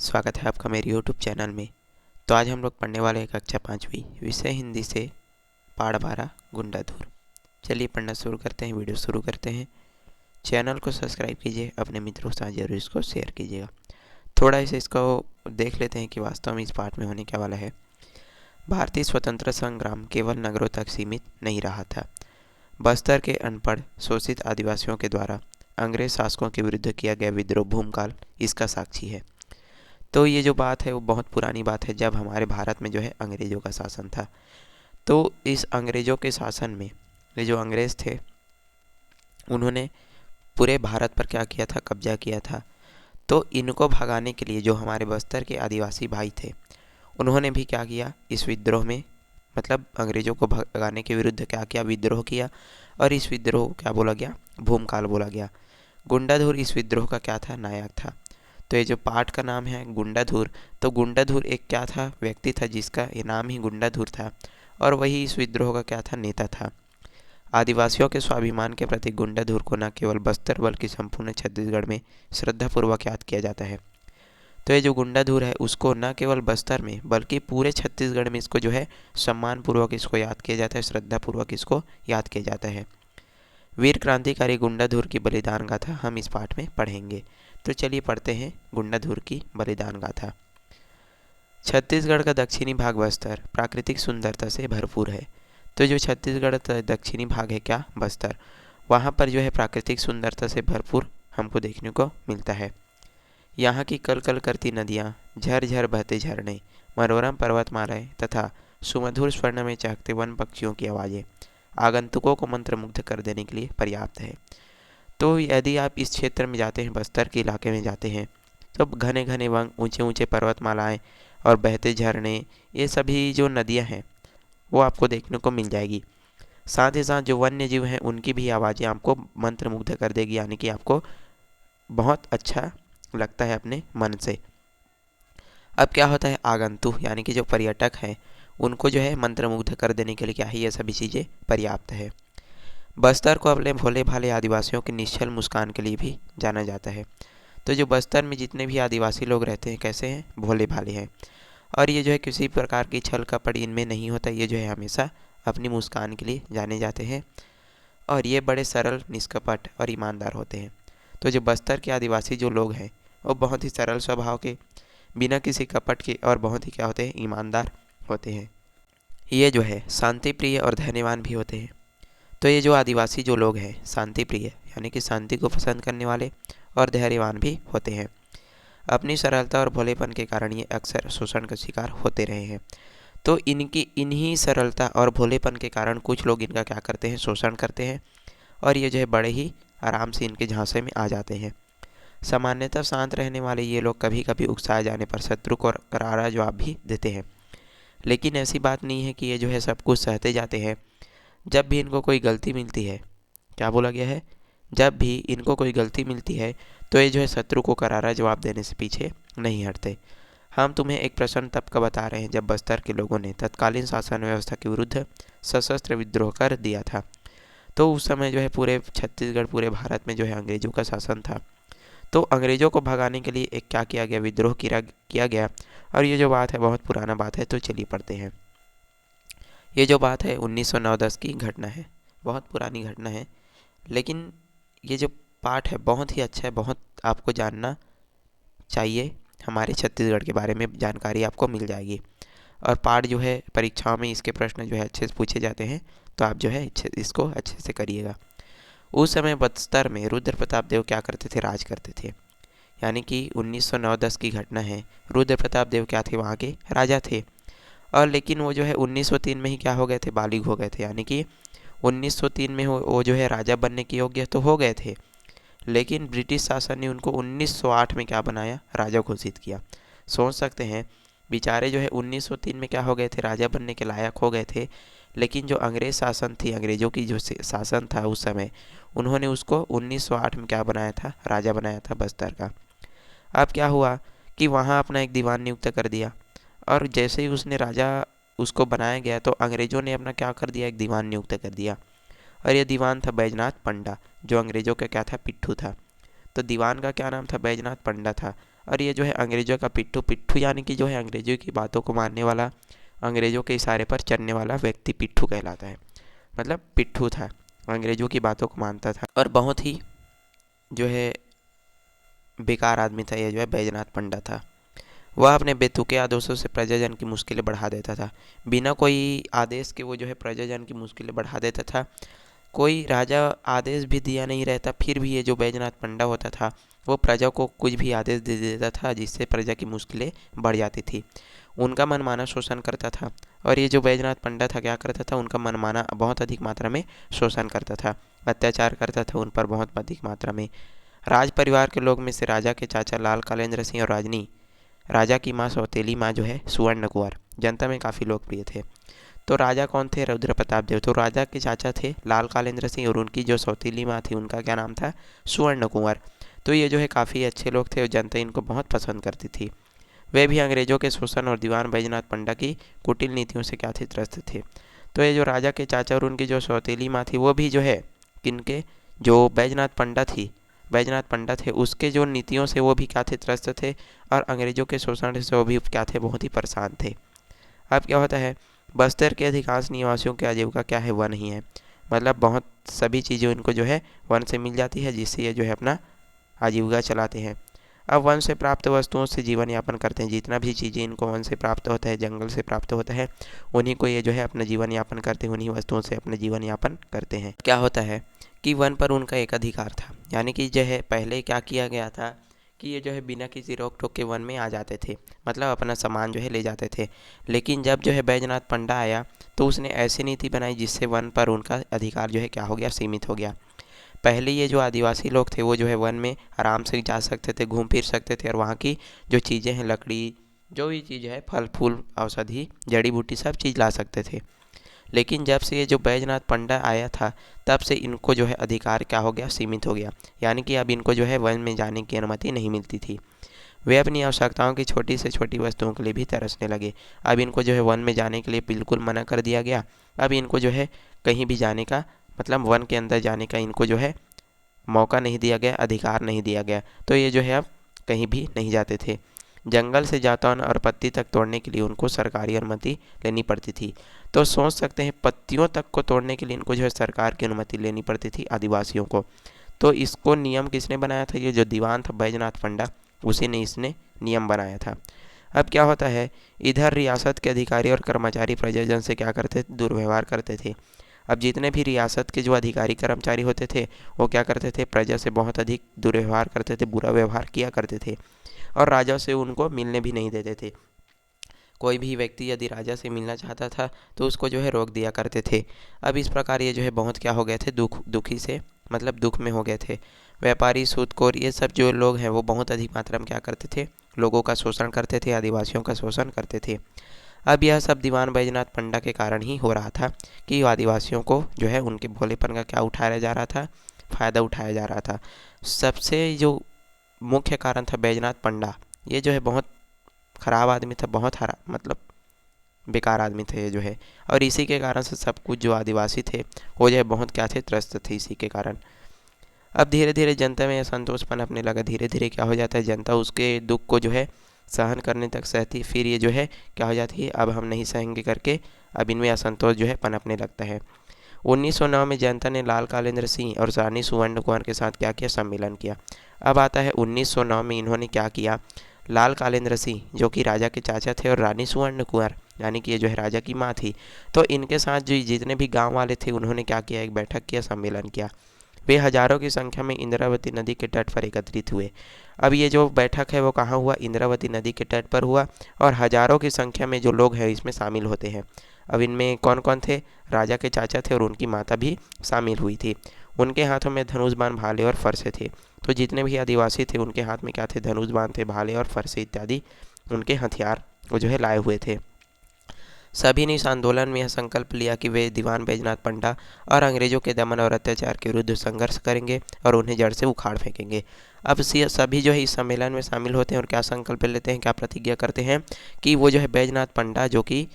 स्वागत है आपका मेरे YouTube चैनल में। तो आज हम लोग पढ़ने वाले हैं कक्षा 5वीं विषय हिंदी से पाठ 12 गुंडाधुर। चलिए पढ़ना शुरू करते हैं, वीडियो शुरू करते हैं। चैनल को सब्सक्राइब कीजिए, अपने मित्रों के साथ जरूर इसको शेयर कीजिएगा। थोड़ा इसे इसको देख लेते हैं कि वास्तव में इस पाठ में होने क्या वाला है। भारतीय स्वतंत्रता संग्राम केवल नगरों तक सीमित नहीं रहा था। बस्तर के अनपढ़ शोषित आदिवासियों के द्वारा अंग्रेज शासकों के विरुद्ध किया गया विद्रोह भूमकाल इसका साक्षी है। तो ये जो बात है वो बहुत पुरानी बात है, जब हमारे भारत में जो है अंग्रेज़ों का शासन था। तो इस अंग्रेज़ों के शासन में ये जो अंग्रेज़ थे उन्होंने पूरे भारत पर क्या किया था, कब्जा किया था। तो इनको भगाने के लिए जो हमारे बस्तर के आदिवासी भाई थे उन्होंने भी क्या किया, इस विद्रोह में मतलब अंग्रेज़ों को भगाने के विरुद्ध क्या किया, विद्रोह किया। और इस विद्रोह को क्या बोला गया, भूमकाल बोला गया। गुंडाधुर इस विद्रोह का क्या था, नायक था। तो ये जो पाठ का नाम है गुंडाधुर, तो गुंडाधुर एक क्या था, व्यक्ति था जिसका ये नाम ही गुंडाधुर था, और वही इस विद्रोह का क्या था, नेता था। आदिवासियों के स्वाभिमान के प्रति गुंडाधुर को न केवल बस्तर बल्कि संपूर्ण छत्तीसगढ़ में श्रद्धापूर्वक याद किया जाता है। तो ये जो गुंडाधुर है उसको न केवल बस्तर में बल्कि पूरे छत्तीसगढ़ में इसको जो है सम्मानपूर्वक इसको याद किया जाता है, श्रद्धापूर्वक इसको याद किया जाता है। वीर क्रांतिकारी गुंडाधुर की बलिदान गाथा हम इस पाठ में पढ़ेंगे। तो चलिए पढ़ते हैं गुंडाधुर की बलिदान गाथा। छत्तीसगढ़ का दक्षिणी भाग बस्तर प्राकृतिक सुंदरता से भरपूर है। तो जो छत्तीसगढ़ का दक्षिणी भाग है क्या, बस्तर, वहाँ पर जो है प्राकृतिक सुंदरता से भरपूर हमको देखने को मिलता है। यहाँ की कल कल करती नदियाँ, झरझर बहते झरने, मनोरम पर्वतमालाएं तथा सुमधुर स्वर्ण में चहकते वन पक्षियों की आवाज़ें आगंतुकों को मंत्रमुग्ध कर देने के लिए पर्याप्त है। तो यदि आप इस क्षेत्र में जाते हैं, बस्तर के इलाके में जाते हैं, तो घने घने वन, ऊंचे ऊंचे पर्वतमालाएं और बहते झरने, ये सभी जो नदियां हैं वो आपको देखने को मिल जाएगी। साथ ही साथ जो वन्य जीव हैं उनकी भी आवाज़ें आपको मंत्रमुग्ध कर देगी, यानी कि आपको बहुत अच्छा लगता है अपने मन से। अब क्या होता है, आगंतुक यानी कि जो पर्यटक हैं उनको जो है मंत्रमुग्ध कर देने के लिए क्या है, ये सभी चीज़ें पर्याप्त है। बस्तर को अपने भोले भाले आदिवासियों की निश्चल मुस्कान के लिए भी जाना जाता है। तो जो बस्तर में जितने भी आदिवासी लोग रहते हैं कैसे हैं, भोले भाले हैं। और ये जो है किसी प्रकार की छल कपट इनमें नहीं होता, ये जो है हमेशा अपनी मुस्कान के लिए जाने जाते हैं। और ये बड़े सरल, निष्कपट और ईमानदार होते हैं। तो जो बस्तर के आदिवासी जो लोग हैं वो बहुत ही सरल स्वभाव के, बिना किसी कपट के, और बहुत ही क्या होते हैं, ईमानदार होते हैं। ये जो है शांति प्रिय और धैर्यवान भी होते हैं। तो ये जो आदिवासी जो लोग हैं शांति प्रिय यानी कि शांति को पसंद करने वाले और धैर्यवान भी होते हैं। अपनी सरलता और भोलेपन के कारण ये अक्सर शोषण का शिकार होते रहे हैं। तो इनकी इन्हीं सरलता और भोलेपन के कारण कुछ लोग इनका क्या करते हैं, शोषण करते हैं, और ये जो है बड़े ही आराम से इनके झांसे में आ जाते हैं। सामान्यतः शांत रहने वाले ये लोग कभी कभी उकसाए जाने पर शत्रु को करारा जवाब भी देते हैं। लेकिन ऐसी बात नहीं है कि ये जो है सब कुछ सहते जाते हैं। जब भी इनको कोई गलती मिलती है, क्या बोला गया है, जब भी इनको कोई गलती मिलती है तो ये जो है शत्रु को करारा जवाब देने से पीछे नहीं हटते। हम तुम्हें एक प्रश्न तब का बता रहे हैं जब बस्तर के लोगों ने तत्कालीन शासन व्यवस्था के विरुद्ध सशस्त्र विद्रोह कर दिया था। तो उस समय जो है पूरे छत्तीसगढ़, पूरे भारत में जो है अंग्रेजों का शासन था। तो अंग्रेजों को भगाने के लिए एक क्या किया गया, विद्रोह किया गया। और ये जो बात है बहुत पुराना बात है। तो चलिए पढ़ते हैं। ये जो बात है 1909-10 की घटना है, बहुत पुरानी घटना है। लेकिन ये जो पाठ है बहुत ही अच्छा है, बहुत आपको जानना चाहिए। हमारे छत्तीसगढ़ के बारे में जानकारी आपको मिल जाएगी। और पाठ जो है परीक्षाओं में इसके प्रश्न जो है अच्छे से पूछे जाते हैं, तो आप जो है इसको अच्छे से करिएगा। उस समय बस्तर में रुद्र प्रताप देव क्या करते थे, राज करते थे। यानी कि 1909-10 की घटना है। रुद्र प्रताप देव क्या थे, वहाँ के राजा थे। और लेकिन वो जो है 1903 में ही क्या हो गए थे, बालिग हो गए थे। यानी कि 1903 में वो जो है राजा बनने के योग्य तो हो गए थे, लेकिन ब्रिटिश शासन ने उनको 1908 में क्या बनाया, राजा घोषित किया। सोच सकते हैं बेचारे जो है 1903 में क्या हो गए थे, राजा बनने के लायक हो गए थे। लेकिन जो अंग्रेज़ शासन थी, अंग्रेज़ों की जो शासन था उस समय, उन्होंने उसको 1908 में क्या बनाया था, राजा बनाया था बस्तर का। अब क्या हुआ कि वहाँ अपना एक दीवान नियुक्त कर दिया। और जैसे ही उसने राजा उसको बनाया गया तो अंग्रेज़ों ने अपना क्या कर दिया, एक दीवान नियुक्त कर दिया। और यह दीवान था बैजनाथ पंडा, जो अंग्रेज़ों का क्या था, पिट्ठू था। तो दीवान का क्या नाम था, बैजनाथ पंडा था। और ये जो है अंग्रेज़ों का पिट्ठू, पिट्ठू यानी कि जो है अंग्रेज़ों की बातों को मानने वाला, अंग्रेज़ों के इशारे पर चलने वाला व्यक्ति पिट्ठू कहलाता है। मतलब पिट्ठू था, अंग्रेज़ों की बातों को मानता था और बहुत ही जो है बेकार आदमी था। ये जो है बैजनाथ पंडा था। वह अपने बेतुके आदेशों से प्रजाजन की मुश्किलें बढ़ा देता था। बिना कोई आदेश के वो जो है प्रजाजन की मुश्किलें बढ़ा देता था। कोई राजा आदेश भी दिया नहीं रहता, फिर भी ये जो बैजनाथ पंडा होता था वो प्रजा को कुछ भी आदेश दे देता था, जिससे प्रजा की मुश्किलें बढ़ जाती थी। उनका मनमाना शोषण करता था। और ये जो बैजनाथ पंडा था क्या करता था, उनका मनमाना बहुत अधिक मात्रा में शोषण करता था, अत्याचार करता था उन पर बहुत अधिक मात्रा में। राज परिवार के लोग में से राजा के चाचा लाल कालेंद्र सिंह और राजनी, राजा की माँ सौतेली माँ जो है सुवर्ण कुंवर, जनता में काफ़ी लोकप्रिय थे। तो राजा कौन थे? रुद्र प्रताप देव। तो राजा के चाचा थे लाल कालेंद्र सिंह और उनकी जो सौतीली माँ थी उनका क्या नाम था? सुवर्ण कुंवर। तो ये जो है काफ़ी अच्छे लोग थे और जनता इनको बहुत पसंद करती थी। वे भी अंग्रेजों के शोषण और दीवान बैजनाथ पंडा की कुटिल नीतियों से क्या थे? त्रस्त थे। तो ये जो राजा के चाचा और उनकी जो सौतेली माँ थी वो भी जो है किनके, जो बैजनाथ पंडा थी, बैजनाथ पंडा थे, उसके जो नीतियों से वो भी क्या थे? त्रस्त थे। और अंग्रेजों के शोषण से वो भी क्या थे? बहुत ही परेशान थे। अब क्या होता है, बस्तर के अधिकांश निवासियों की आजीविका क्या है? वन ही है। मतलब बहुत सभी चीज़ें इनको जो है वन से मिल जाती है, जिससे ये जो है अपना आजीविका चलाते हैं। अब वन से प्राप्त वस्तुओं से जीवन यापन करते हैं। जितना भी चीज़ें इनको वन से प्राप्त होता है, जंगल से प्राप्त होता है, उन्हीं को ये जो है अपना जीवन यापन करते हैं, उन्हीं वस्तुओं से अपना जीवन यापन करते हैं। क्या होता है कि वन पर उनका एक अधिकार था, यानी कि जो है पहले क्या किया गया था कि ये जो है बिना किसी रोक टोक के वन में आ जाते थे, मतलब अपना सामान जो है ले जाते थे। लेकिन जब जो है बैजनाथ पंडा आया तो उसने ऐसी नीति बनाई जिससे वन पर उनका अधिकार जो है क्या हो गया? सीमित हो गया। पहले ये जो आदिवासी लोग थे वो जो है वन में आराम से जा सकते थे, घूम फिर सकते थे और वहाँ की जो चीज़ें हैं, लकड़ी, जो भी चीज़ है, फल फूल, औषधि, जड़ी बूटी, सब चीज़ ला सकते थे। लेकिन जब से ये जो बैजनाथ पंडा आया था तब से इनको जो है अधिकार क्या हो गया? सीमित हो गया। यानी कि अब इनको जो है वन में जाने की अनुमति नहीं मिलती थी। वे अपनी आवश्यकताओं की छोटी से छोटी वस्तुओं के लिए भी तरसने लगे। अब इनको जो है वन में जाने के लिए बिल्कुल मना कर दिया गया। अब इनको जो है कहीं भी जाने का, मतलब वन के अंदर जाने का इनको जो है मौका नहीं दिया गया, अधिकार नहीं दिया गया। तो ये जो है अब कहीं भी नहीं जाते थे। जंगल से जातौन और पत्ती तक तोड़ने के लिए उनको सरकारी अनुमति लेनी पड़ती थी। तो सोच सकते हैं, पत्तियों तक को तोड़ने के लिए इनको जो है सरकार की अनुमति लेनी पड़ती थी आदिवासियों को। तो इसको नियम किसने बनाया था? ये जो दीवान था बैजनाथ पंडा, उसी ने इसने नियम बनाया था। अब क्या होता है, इधर रियासत के अधिकारी और कर्मचारी प्रजाजन से क्या करते थे? दुर्व्यवहार करते थे। अब जितने भी रियासत के जो अधिकारी कर्मचारी होते थे वो क्या करते थे? प्रजा से बहुत अधिक दुर्व्यवहार करते थे, बुरा व्यवहार किया करते थे और राजा से उनको मिलने भी नहीं देते थे। कोई भी व्यक्ति यदि राजा से मिलना चाहता था तो उसको जो है रोक दिया करते थे। अब इस प्रकार ये जो है बहुत क्या हो गए थे? दुखी से, मतलब दुख में हो गए थे। व्यापारी, सूदखोर, ये सब जो लोग हैं वो बहुत अधिक मात्रा में क्या करते थे? लोगों का शोषण करते थे, आदिवासियों का शोषण करते थे। अब यह सब दीवान बैजनाथ पंडा के कारण ही हो रहा था कि आदिवासियों को जो है उनके भोलेपन का क्या उठाया जा रहा था? फ़ायदा उठाया जा रहा था। सबसे जो मुख्य कारण था बैजनाथ पंडा, ये जो है बहुत ख़राब आदमी था, बहुत हरा, मतलब बेकार आदमी थे ये जो है। और इसी के कारण से सब कुछ जो आदिवासी थे वो जो है बहुत क्या थे? त्रस्त थे इसी के कारण। अब धीरे धीरे जनता में असंतोष पनपने लगा। धीरे धीरे क्या हो जाता है, जनता उसके दुख को जो है सहन करने तक सहती, फिर ये जो है क्या हो जाती है, अब हम नहीं सहेंगे करके अब इनमें असंतोष जो है पनपने लगता है। 1909 में जनता ने लाल कालेंद्र सिंह और रानी सुवर्ण कुंवर के साथ क्या किया? सम्मेलन किया। अब आता है 1909 में इन्होंने क्या किया? लाल कालेंद्र सिंह जो कि राजा के चाचा थे और रानी सुवर्ण कुंवर यानी कि ये जो है राजा की माँ थी, तो इनके साथ जो जितने भी गांव वाले थे उन्होंने क्या किया? एक बैठक किया, सम्मेलन किया। वे हजारों की संख्या में इंद्रावती नदी के तट पर एकत्रित हुए। अब ये जो बैठक है वो कहाँ हुआ? इंद्रावती नदी के तट पर हुआ और हजारों की संख्या में जो लोग हैं इसमें शामिल होते हैं। अब इनमें कौन कौन थे? राजा के चाचा थे और उनकी माता भी शामिल हुई थी। उनके हाथों में धनुष बाण, भाले और फरसे थे। तो जितने भी आदिवासी थे उनके हाथ में क्या थे? धनुष बाण थे, भाले और फरसे इत्यादि उनके हथियार वो जो है लाए हुए थे। सभी ने इस आंदोलन में यह संकल्प लिया कि वे दीवान बैजनाथ पंडा और अंग्रेजों के दमन और अत्याचार के विरुद्ध संघर्ष करेंगे और उन्हें जड़ से उखाड़ फेंकेंगे। अब सभी जो है इस सम्मेलन में शामिल होते हैं और क्या संकल्प लेते हैं, क्या प्रतिज्ञा करते हैं कि वो जो है बैजनाथ पंडा जो कि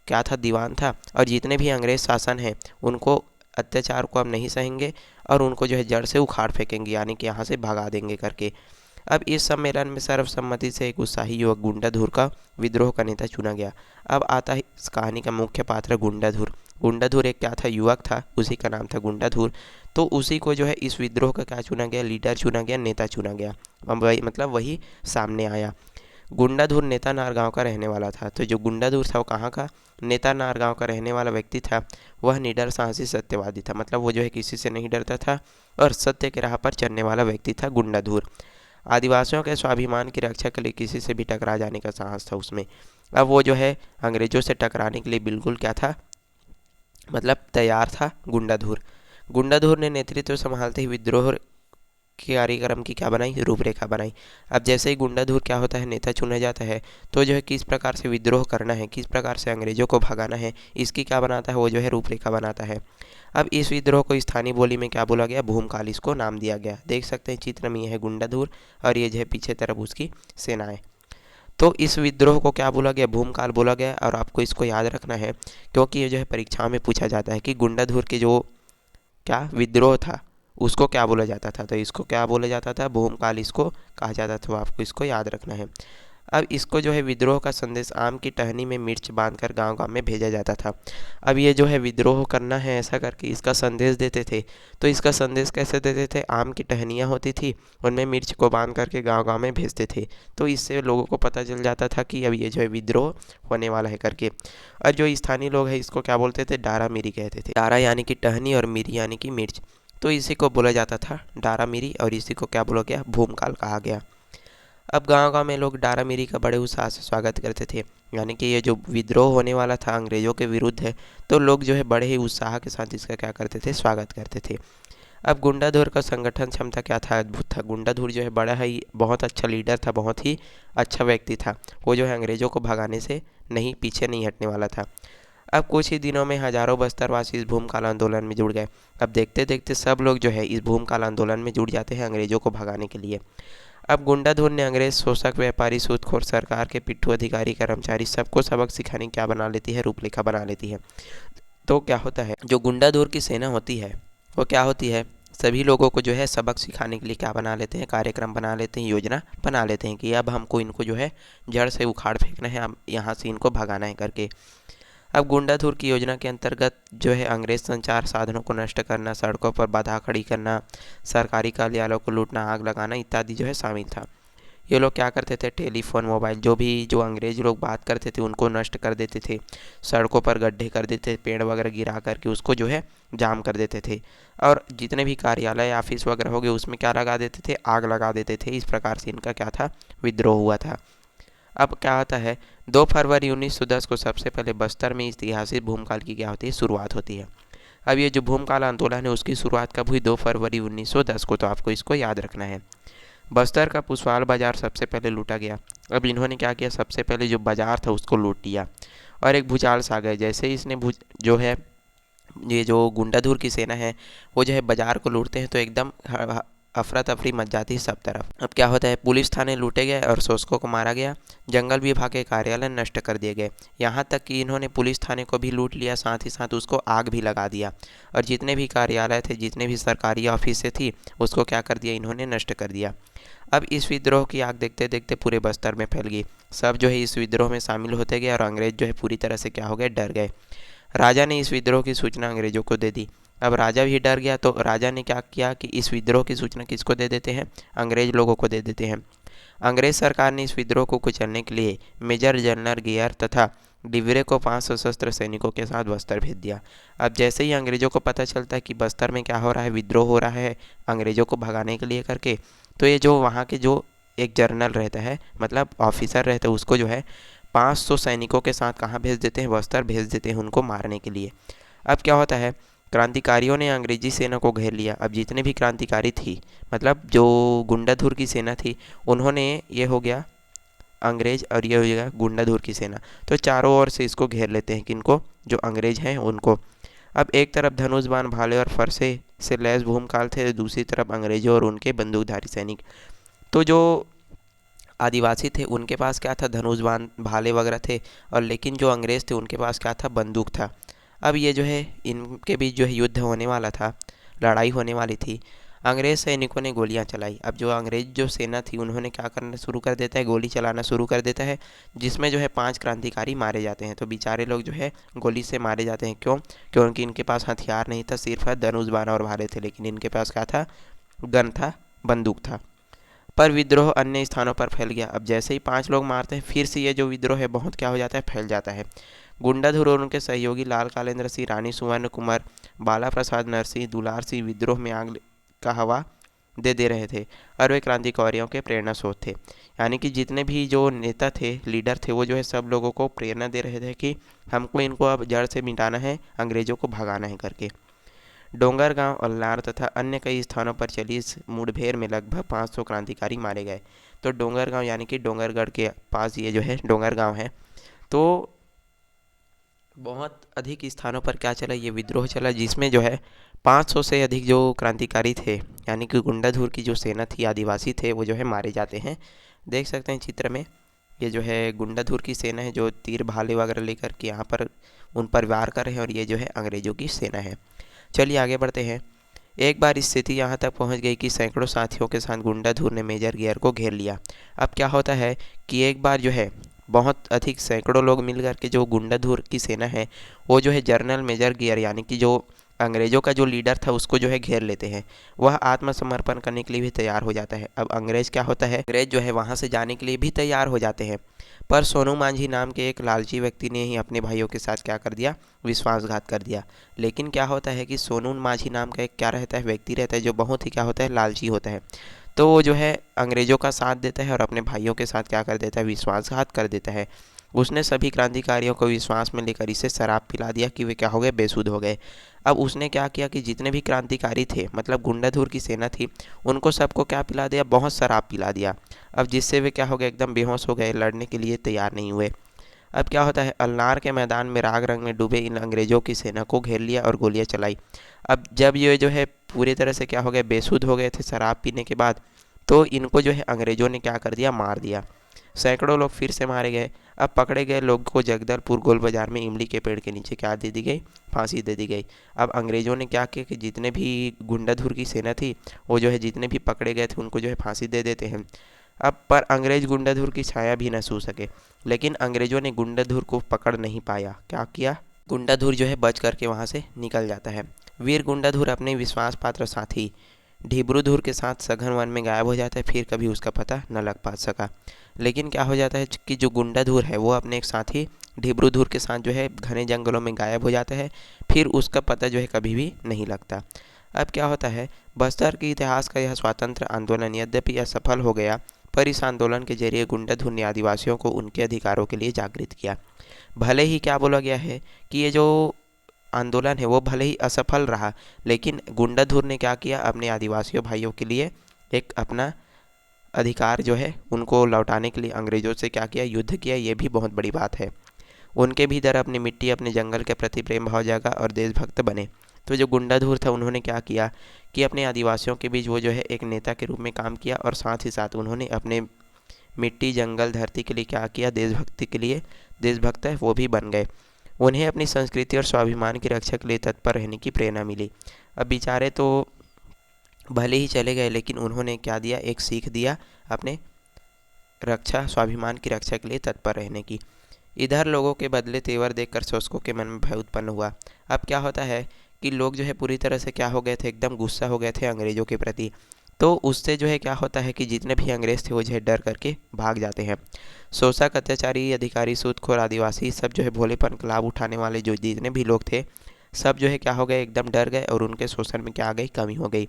क्या था? दीवान था, और जितने भी अंग्रेज शासन हैं उनको अत्याचार को अब नहीं सहेंगे और उनको जो है जड़ से उखाड़ फेंकेंगे, यानी कि यहाँ से भगा देंगे करके। अब इस सम्मेलन में सर्वसम्मति से एक उत्साही युवक गुंडाधुर का विद्रोह का नेता चुना गया। अब आता है इस कहानी का मुख्य पात्र गुंडाधुर। गुंडाधुर एक क्या था, युवक था, उसी का नाम था गुंडाधुर। तो उसी को जो है इस विद्रोह का क्या चुना गया, लीडर चुना गया, नेता चुना गया। अब वही मतलब वही सामने आया। गुंडाधुर नेतानार गांव का रहने वाला था। तो जो गुंडाधुर था वो कहाँ का, नेतानार गांव का रहने वाला व्यक्ति था। वह निडर, साहसी, सत्यवादी था। मतलब वो जो है किसी से नहीं डरता था और सत्य के राह पर चलने वाला व्यक्ति था गुंडाधुर। आदिवासियों के स्वाभिमान की रक्षा के लिए किसी से भी टकरा जाने का साहस था उसमें। अब वो जो है अंग्रेजों से टकराने के लिए बिल्कुल क्या था, मतलब तैयार था गुंडाधुर। गुंडाधुर ने नेतृत्व संभालते ही विद्रोह के कार्यक्रम की क्या बनाई, रूपरेखा बनाई। अब जैसे ही गुंडाधुर क्या होता है, नेता चुना जाता है, तो जो है किस प्रकार से विद्रोह करना है, किस प्रकार से अंग्रेजों को भगाना है, इसकी क्या बनाता है, वो जो है रूपरेखा बनाता है। अब इस विद्रोह को स्थानीय बोली में क्या बोला गया, भूमकाल इसको नाम दिया गया। देख सकते हैं चित्र में, यह है गुंडाधुर और ये जो है पीछे तरफ उसकी सेनाएं। तो इस विद्रोह को क्या बोला गया, भूमकाल बोला गया। और आपको इसको याद रखना है क्योंकि ये जो है परीक्षाओं में पूछा जाता है कि गुंडाधुर के जो क्या विद्रोह था उसको क्या बोला जाता था। तो इसको क्या बोला जाता था, भूमकाल इसको कहा जाता था। तो आपको इसको याद रखना है। अब इसको जो है विद्रोह का संदेश आम की टहनी में मिर्च बांधकर गांव-गांव में भेजा जाता था। अब ये जो है विद्रोह करना है ऐसा करके इसका संदेश देते थे। तो इसका संदेश कैसे देते थे, आम की टहनियाँ होती थी, उनमें मिर्च को बांध करके गांव-गांव में भेजते थे। तो इससे लोगों को पता चल जाता था कि अब ये जो है विद्रोह होने वाला है करके। और जो स्थानीय लोग हैं इसको क्या बोलते थे, डारा मिरी कहते थे। डारा यानी कि टहनी और मिरी यानी कि मिर्च। तो इसी को बोला जाता था डारा मिरी और इसी को क्या बोला गया, भूमकाल कहा गया। अब गांव-गांव में लोग डारा मिरी का बड़े उत्साह से स्वागत करते थे। यानी कि ये जो विद्रोह होने वाला था अंग्रेज़ों के विरुद्ध है, तो लोग जो है बड़े ही उत्साह के साथ इसका क्या करते थे, स्वागत करते थे। अब गुंडाधुर का संगठन क्षमता क्या था, अद्भुत था। गुंडाधुर जो है बड़ा ही बहुत अच्छा लीडर था, बहुत ही अच्छा व्यक्ति था। वो जो है अंग्रेज़ों को भगाने से नहीं, पीछे नहीं हटने वाला था। अब कुछ ही दिनों में हजारों बस्तरवासी इस भूमकाल आंदोलन में जुड़ गए। अब देखते देखते सब लोग जो है इस भूमकाल आंदोलन में जुड़ जाते हैं अंग्रेज़ों को भगाने के लिए। अब गुंडाधुर ने अंग्रेज शोषक, व्यापारी, सूदखोर, सरकार के पिट्ठू अधिकारी, कर्मचारी सबको सबक सिखाने की क्या बना लेती है, रूपरेखा बना लेती है। तो क्या होता है, जो गुंडाधुर की सेना होती है वो क्या होती है, सभी लोगों को जो है सबक सिखाने के लिए क्या बना लेते हैं, कार्यक्रम बना लेते हैं, योजना बना लेते हैं कि अब हमको इनको जो है जड़ से उखाड़ फेंकना है, अब यहाँ से इनको भगाना है करके। अब गुंडाधुर की योजना के अंतर्गत जो है अंग्रेज संचार साधनों को नष्ट करना, सड़कों पर बाधा खड़ी करना, सरकारी कार्यालयों को लूटना, आग लगाना इत्यादि जो है शामिल था। ये लोग क्या करते थे, टेलीफोन, मोबाइल, जो अंग्रेज लोग बात करते थे उनको नष्ट कर देते थे, सड़कों पर गड्ढे कर देते थे, पेड़ वगैरह गिरा करके उसको जो है जाम कर देते थे। और जितने भी कार्यालय, ऑफिस वगैरह हो गए उसमें क्या लगा देते थे, आग लगा देते थे। इस प्रकार से इनका क्या था, विद्रोह हुआ था। अब क्या होता है, 2 फरवरी 1910 को सबसे पहले बस्तर में ऐतिहासिक भूमकाल की क्या होती है, शुरुआत होती है। अब ये जो भूमकाल आंदोलन है उसकी शुरुआत कब हुई, 2 फरवरी 1910 को। तो आपको इसको याद रखना है। बस्तर का पुसवाल बाजार सबसे पहले लूटा गया। अब इन्होंने क्या किया, सबसे पहले जो बाजार था उसको लूट लिया और एक भूचाल सा गया। जैसे ही इसने जो है ये जो गुंडाधुर की सेना है वो जो है बाजार को लूटते हैं तो एकदम अफरा तफरी मच जाती है सब तरफ। अब क्या होता है, पुलिस थाने लूटे गए और शोषकों को मारा गया, जंगल विभाग के कार्यालय नष्ट कर दिए गए। यहाँ तक कि इन्होंने पुलिस थाने को भी लूट लिया, साथ ही साथ उसको आग भी लगा दिया। और जितने भी कार्यालय थे, जितने भी सरकारी ऑफिसें थी, उसको क्या कर दिया, इन्होंने नष्ट कर दिया। अब इस विद्रोह की आग देखते देखते पूरे बस्तर में फैल गई। सब जो है इस विद्रोह में शामिल होते गए और अंग्रेज जो है पूरी तरह से क्या हो गए, डर गए। राजा ने इस विद्रोह की सूचना अंग्रेजों को दे दी। अब राजा भी डर गया तो राजा ने क्या किया कि इस विद्रोह की सूचना किसको दे देते हैं, अंग्रेज लोगों को दे देते हैं। अंग्रेज सरकार ने इस विद्रोह को कुचलने के लिए मेजर जनरल गियर तथा डिवरे को 5 सशस्त्र सैनिकों के साथ बस्तर भेज दिया। अब जैसे ही अंग्रेजों को पता चलता है कि बस्तर में क्या हो रहा है, विद्रोह हो रहा है अंग्रेजों को भगाने के लिए करके, तो ये जो वहाँ के जो एक जनरल रहता है, मतलब ऑफिसर रहता है, उसको जो है 500 सैनिकों के साथ कहाँ भेज देते हैं, बस्तर भेज देते हैं उनको मारने के लिए। अब क्या होता है, क्रांतिकारियों ने अंग्रेजी सेना को घेर लिया। अब जितने भी क्रांतिकारी थी, मतलब जो गुंडाधुर की सेना थी, उन्होंने, ये हो गया अंग्रेज और ये हो गया गुंडाधुर की सेना, तो चारों ओर से इसको घेर लेते हैं किनको, जो अंग्रेज हैं उनको। अब एक तरफ धनुष बाण भाले और फरसे से लैस भूमकाल थे, दूसरी तरफ अंग्रेजों और उनके बंदूकधारी सैनिक। तो जो आदिवासी थे उनके पास क्या था, धनुष बाण भाले वगैरह थे, और लेकिन जो अंग्रेज़ थे उनके पास क्या था, बंदूक था। अब ये जो है इनके बीच जो है युद्ध होने वाला था, लड़ाई होने वाली थी। अंग्रेज सैनिकों ने गोलियां चलाई। अब जो अंग्रेज जो सेना थी उन्होंने क्या करना शुरू कर देता है, गोली चलाना शुरू कर देता है, जिसमें जो है 5 क्रांतिकारी मारे जाते हैं। तो बेचारे लोग जो है गोली से मारे जाते हैं। क्यों? क्योंकि इनके पास हथियार नहीं था, सिर्फ धनुष बाण और भाले थे, लेकिन इनके पास क्या था, गन था, बंदूक था। पर विद्रोह अन्य स्थानों पर फैल गया। अब जैसे ही 5 लोग मारते हैं, फिर से ये जो विद्रोह है बहुत क्या हो जाता है, फैल जाता है। गुंडाधुर और उनके सहयोगी लाल कालेंद्र सिंह, रानी सुवर्ण कुमार, बाला प्रसाद नरसिंह, दुलार सिंह विद्रोह में आग का हवा दे रहे थे और वे क्रांतिकारियों के प्रेरणा स्रोत थे। यानी कि जितने भी जो नेता थे, लीडर थे, वो जो है सब लोगों को प्रेरणा दे रहे थे कि हमको इनको अब जड़ से मिटाना है, अंग्रेजों को भगाना है करके। डोंगरगांव, अल्लार तथा अन्य कई स्थानों पर चली इस मुठभेड़ में लगभग 500 क्रांतिकारी मारे गए। तो डोंगरगांव यानी कि डोंगरगढ़ के पास ये जो है डोंगरगांव है। तो बहुत अधिक स्थानों पर क्या चला, ये विद्रोह चला, जिसमें जो है 500 से अधिक जो क्रांतिकारी थे, यानी कि गुंडाधुर की जो सेना थी, आदिवासी थे, वो जो है मारे जाते हैं। देख सकते हैं चित्र में, ये जो है गुंडाधुर की सेना है जो तीर भाले वगैरह लेकर के यहाँ पर उन पर वार कर रहे हैं, और ये जो है अंग्रेजों की सेना है। चलिए आगे बढ़ते हैं। एक बार स्थिति यहाँ तक पहुँच गई कि सैकड़ों साथियों के साथ गुंडाधुर ने मेजर गियर को घेर लिया। अब क्या होता है कि एक बार जो है बहुत अधिक सैकड़ों लोग मिलकर के जो गुंडाधुर की सेना है, वो जो है जनरल मेजर गियर यानी कि जो अंग्रेज़ों का जो लीडर था उसको जो है घेर लेते हैं। वह आत्मसमर्पण करने के लिए भी तैयार हो जाता है। अब अंग्रेज़ क्या होता है, अंग्रेज़ जो है वहाँ से जाने के लिए भी तैयार हो जाते हैं। पर सोनू मांझी नाम के एक लालची व्यक्ति ने ही अपने भाइयों के साथ क्या कर दिया, विश्वासघात कर दिया। लेकिन क्या होता है कि सोनू मांझी नाम का एक क्या रहता है, व्यक्ति रहता है जो बहुत ही क्या होता है, लालची होता है। तो वो जो है अंग्रेज़ों का साथ देता है और अपने भाइयों के साथ क्या कर देता है, विश्वासघात कर देता है। उसने सभी क्रांतिकारियों को विश्वास में लेकर इसे शराब पिला दिया कि वे क्या हो गए, बेसुध हो गए। अब उसने क्या किया कि जितने भी क्रांतिकारी थे, मतलब गुंडाधुर की सेना थी, उनको सबको क्या पिला दिया, बहुत शराब पिला दिया। अब जिससे वे क्या हो गए, एकदम बेहोश हो गए, लड़ने के लिए तैयार नहीं हुए। अब क्या होता है, अल्नार के मैदान में राग रंग में डूबे इन अंग्रेज़ों की सेना को घेर लिया और गोलियां चलाई। अब जब ये जो है पूरी तरह से क्या हो गए, बेसुध हो गए थे शराब पीने के बाद, तो इनको जो है अंग्रेज़ों ने क्या कर दिया, मार दिया। सैकड़ों लोग फिर से मारे गए। अब पकड़े गए लोग को जगदलपुर गोल बाजार में इमली के पेड़ के नीचे क्या दे दी गई, फांसी दे दी गई। अब अंग्रेज़ों ने क्या किया कि जितने भी गुंडाधुर की सेना थी, वो जो है जितने भी पकड़े गए थे उनको जो है फांसी दे देते हैं। अब पर अंग्रेज गुंडाधुर की छाया भी न छू सके। लेकिन अंग्रेज़ों ने गुंडाधुर को पकड़ नहीं पाया। क्या किया, गुंडाधुर जो है बच करके वहाँ से निकल जाता है। वीर गुंडाधुर अपने विश्वास पात्र साथी ढिब्रूधुर के साथ सघन वन में गायब हो जाता है, फिर कभी उसका पता न लग पा सका। लेकिन क्या हो जाता है कि जो गुंडाधुर है वो अपने एक साथी ढिब्रूधुर के साथ जो है घने जंगलों में गायब हो जाता है, फिर उसका पता जो है कभी भी नहीं लगता। अब क्या होता है, बस्तर के इतिहास का यह स्वतंत्र आंदोलन यद्यपि असफल हो गया, पर इस आंदोलन के जरिए गुंडाधुर ने आदिवासियों को उनके अधिकारों के लिए जागृत किया। भले ही क्या बोला गया है कि ये जो आंदोलन है वो भले ही असफल रहा, लेकिन गुंडाधुर ने क्या किया, अपने आदिवासियों भाइयों के लिए एक अपना अधिकार जो है उनको लौटाने के लिए अंग्रेज़ों से क्या किया, युद्ध किया। ये भी बहुत बड़ी बात है। उनके भीतर अपनी मिट्टी, अपने जंगल के प्रति प्रेम भाव जागा और देशभक्त बने। तो जो गुंडाधुर था उन्होंने क्या किया कि अपने आदिवासियों के बीच वो जो है एक नेता के रूप में काम किया, और साथ ही साथ उन्होंने अपने मिट्टी, जंगल, धरती के लिए क्या किया, देशभक्ति के लिए देशभक्त है वो भी बन गए। उन्हें अपनी संस्कृति और स्वाभिमान की रक्षा के लिए तत्पर रहने की प्रेरणा मिली। अब बेचारे तो भले ही चले गए, लेकिन उन्होंने क्या दिया, एक सीख दिया अपने रक्षा, स्वाभिमान की रक्षा के लिए तत्पर रहने की। इधर लोगों के बदले तेवर देखकर शोषकों के मन में भय उत्पन्न हुआ। अब क्या होता है कि लोग जो है पूरी तरह से क्या हो गए थे, एकदम गुस्सा हो गए थे अंग्रेज़ों के प्रति। तो उससे जो है क्या होता है कि जितने भी अंग्रेज़ थे वो जो है डर करके भाग जाते हैं। शोषक, अत्याचारी, अधिकारी, सूदखोर, आदिवासी सब जो है भोलेपन का लाभ उठाने वाले जो जितने भी लोग थे, सब जो है क्या हो गए, एकदम डर गए, और उनके शोषण में क्या आ गई, कमी हो गई।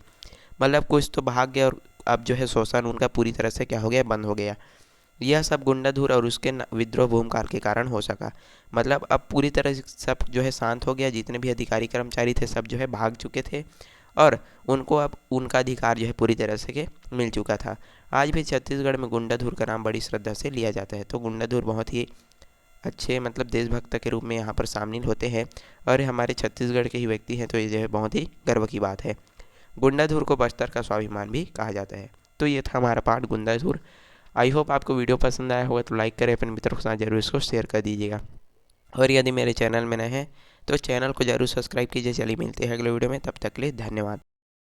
मतलब कुछ तो भाग गया, और अब जो है शोषण उनका पूरी तरह से क्या हो गया, बंद हो गया। यह सब गुंडाधुर और उसके विद्रोह भूमिकाल के कारण हो सका। मतलब अब पूरी तरह से सब जो है शांत हो गया, जितने भी अधिकारी कर्मचारी थे सब जो है भाग चुके थे, और उनको अब उनका अधिकार जो है पूरी तरह से के मिल चुका था। आज भी छत्तीसगढ़ में गुंडाधुर का नाम बड़ी श्रद्धा से लिया जाता है। तो गुंडाधुर बहुत ही अच्छे मतलब देशभक्त के रूप में यहाँ पर शामिल होते हैं, और हमारे छत्तीसगढ़ के ही व्यक्ति हैं, तो ये जो है बहुत ही गर्व की बात है। गुंडाधुर को बस्तर का स्वाभिमान भी कहा जाता है। तो ये था हमारा पाठ गुंडाधुर। आई होप आपको वीडियो पसंद आया होगा, तो लाइक करें, अपने मित्रों के साथ जरूर इसको शेयर कर दीजिएगा। और यदि मेरे चैनल में नए हैं तो चैनल को जरूर सब्सक्राइब कीजिए। चलिए मिलते हैं अगले वीडियो में, तब तक के लिए धन्यवाद।